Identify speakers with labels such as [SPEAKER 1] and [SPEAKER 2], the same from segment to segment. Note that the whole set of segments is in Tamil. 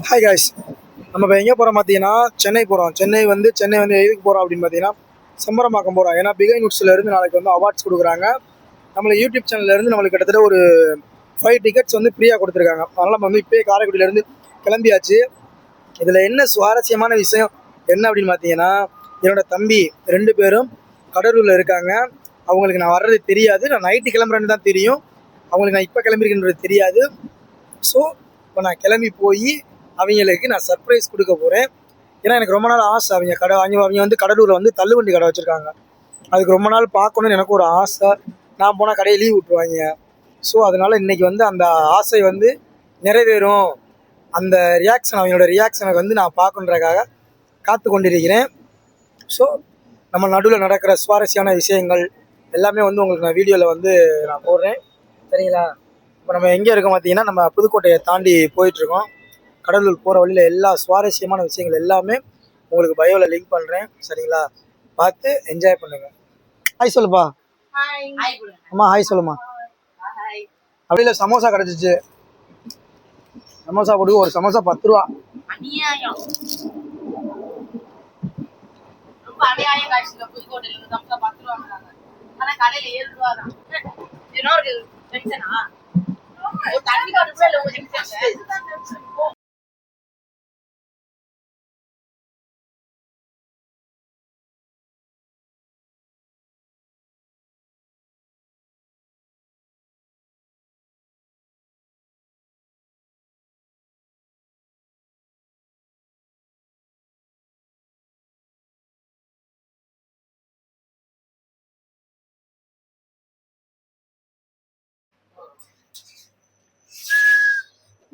[SPEAKER 1] ஹாய் காய்ஸ், நம்ம இப்போ எங்கே போகிறோம் பார்த்தீங்கன்னா சென்னை போகிறோம். சென்னை வந்து எதுக்கு போகிறோம் அப்படின்னு பார்த்தீங்கன்னா செம்பரம்பாக்கம் போகிறோம். ஏன்னா பிகை இருந்து நாளைக்கு வந்து அவார்ட்ஸ் கொடுக்குறாங்க. நம்மளை யூடியூப் சேனல்லேருந்து நம்மளுக்கு கிட்டத்தட்ட ஒரு 5 டிக்கெட்ஸ் வந்து ஃப்ரீயாக கொடுத்துருக்காங்க. அதனால் நம்ம வந்து இப்போயே காரைக்குடியிலேருந்து கிளம்பியாச்சு. இதில் என்ன சுவாரஸ்யமான விஷயம் என்ன அப்படின்னு பார்த்தீங்கன்னா, என்னோடய தம்பி 2 பேரும் கடலூரில் இருக்காங்க. அவங்களுக்கு நான் வர்றது தெரியாது. நான் நைட்டு கிளம்புறேன்னு தான் தெரியும். அவங்களுக்கு நான் இப்போ கிளம்பியிருக்கின்றது தெரியாது. ஸோ இப்போ நான் கிளம்பி போய் அவங்களுக்கு நான் சர்ப்ரைஸ் கொடுக்க போகிறேன். ஏன்னா எனக்கு ரொம்ப நாள் ஆசை. அவங்க வந்து கடலூரில் வந்து தள்ளுவண்டி கடை வச்சுருக்காங்க. அதுக்கு ரொம்ப நாள் பார்க்கணுன்னு எனக்கு ஒரு ஆசை. நான் போனால் கடையை லீவ் விட்ருவாங்க. ஸோ அதனால் இன்றைக்கி வந்து அந்த ஆசை வந்து நிறைவேறும். அந்த அவங்களோட ரியாக்ஷனை வந்து நான் பார்க்கணுன்றதுக்காக காத்து கொண்டிருக்கிறேன். ஸோ நம்ம நடுவில் நடக்கிற சுவாரஸ்யமான விஷயங்கள் எல்லாமே வந்து உங்களுக்கு நான் வீடியோவில் வந்து நான் போடுறேன். சரிங்களா? இப்போ நம்ம எங்கே இருக்கோம் பார்த்தீங்கன்னா, நம்ம புதுக்கோட்டையை தாண்டி போயிட்டுருக்கோம். கடலூர் போகிற வழியில் எல்லா சுவாரஸ்யமான விஷயங்கள் எல்லாமே உங்களுக்கு பயோவில் லிங்க் பண்ணுறேன். சரிங்களா? பார்த்து என்ஜாய் பண்ணுங்கள். ஹாய் சொல்லுப்பா. அம்மா ஹாய் சொல்லுமா. அப்படி இல்லை, சமோசா கிடச்சிச்சு. சமோசா கொடுக்கு ஒரு சமோசா 10 ரூபா.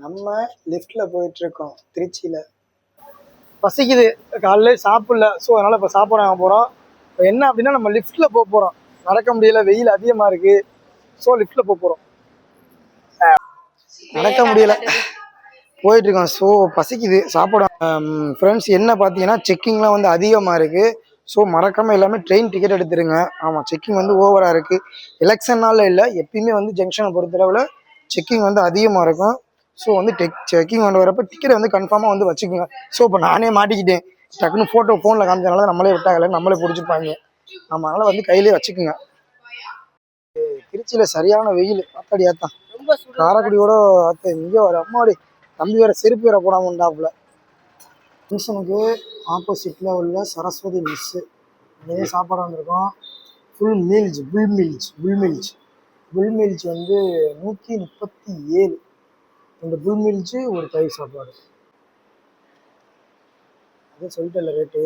[SPEAKER 1] நம்ம லிஃப்டில் போயிட்டுருக்கோம் திருச்சியில். பசிக்குது, காலையில் சாப்பிடல. ஸோ அதனால் இப்போ சாப்பாடு வாங்க போகிறோம். இப்போ என்ன அப்படின்னா, நம்ம லிஃப்ட்டில் போக போகிறோம். நடக்க முடியல, வெயில் அதிகமாக இருக்குது. ஸோ லிஃப்ட்டில் போக போகிறோம். நடக்க முடியலை, போயிட்டுருக்கோம். ஸோ பசிக்குது, சாப்பாடு. ஃப்ரெண்ட்ஸ் என்ன பார்த்தீங்கன்னா, செக்கிங்லாம் வந்து அதிகமாக இருக்குது. ஸோ மறக்காமல் எல்லாமே ட்ரெயின் டிக்கெட் எடுத்துருங்க. ஆமாம், செக்கிங் வந்து ஓவராக இருக்குது. எலெக்ஷன்னால இல்லை, எப்பயுமே வந்து ஜங்ஷனை பொறுத்தளவில் செக்கிங் வந்து அதிகமாக இருக்கும். ஸோ வந்து செக்கிங் வந்து வரப்போ டிக்கெட்டை வந்து கன்ஃபார்மாக வந்து வச்சுக்கோங்க. ஸோ இப்போ நானே மாட்டிக்கிட்டேன். டக்குன்னு ஃபோனில் காமிச்சதுனால நம்மளே விட்டாங்கல்ல, நம்மளே பிடிச்சிப்பாங்க. ஆமாம், அதனால் வந்து கையிலே வச்சுக்கோங்க. திருச்சியில் சரியான வெயில், ஆத்தாடியாத்தான். காரைக்குடியோட இங்கே வர அம்மாடி தம்பி வேற செருப்பு வேற போடாமல் உண்டாப்புல. ஜங்ஷனுக்கு ஆப்போசிட்டில் உள்ள சரஸ்வதி மெஸ்ஸு, இங்கே சாப்பாடு வந்திருக்கோம். புல் மில்ஜ் வந்து 137. இந்த புல் மில்ஜு ஒரு தயிர் சாப்பாடு. அதே சொல்லிட்டேன்ல ரேட்டு.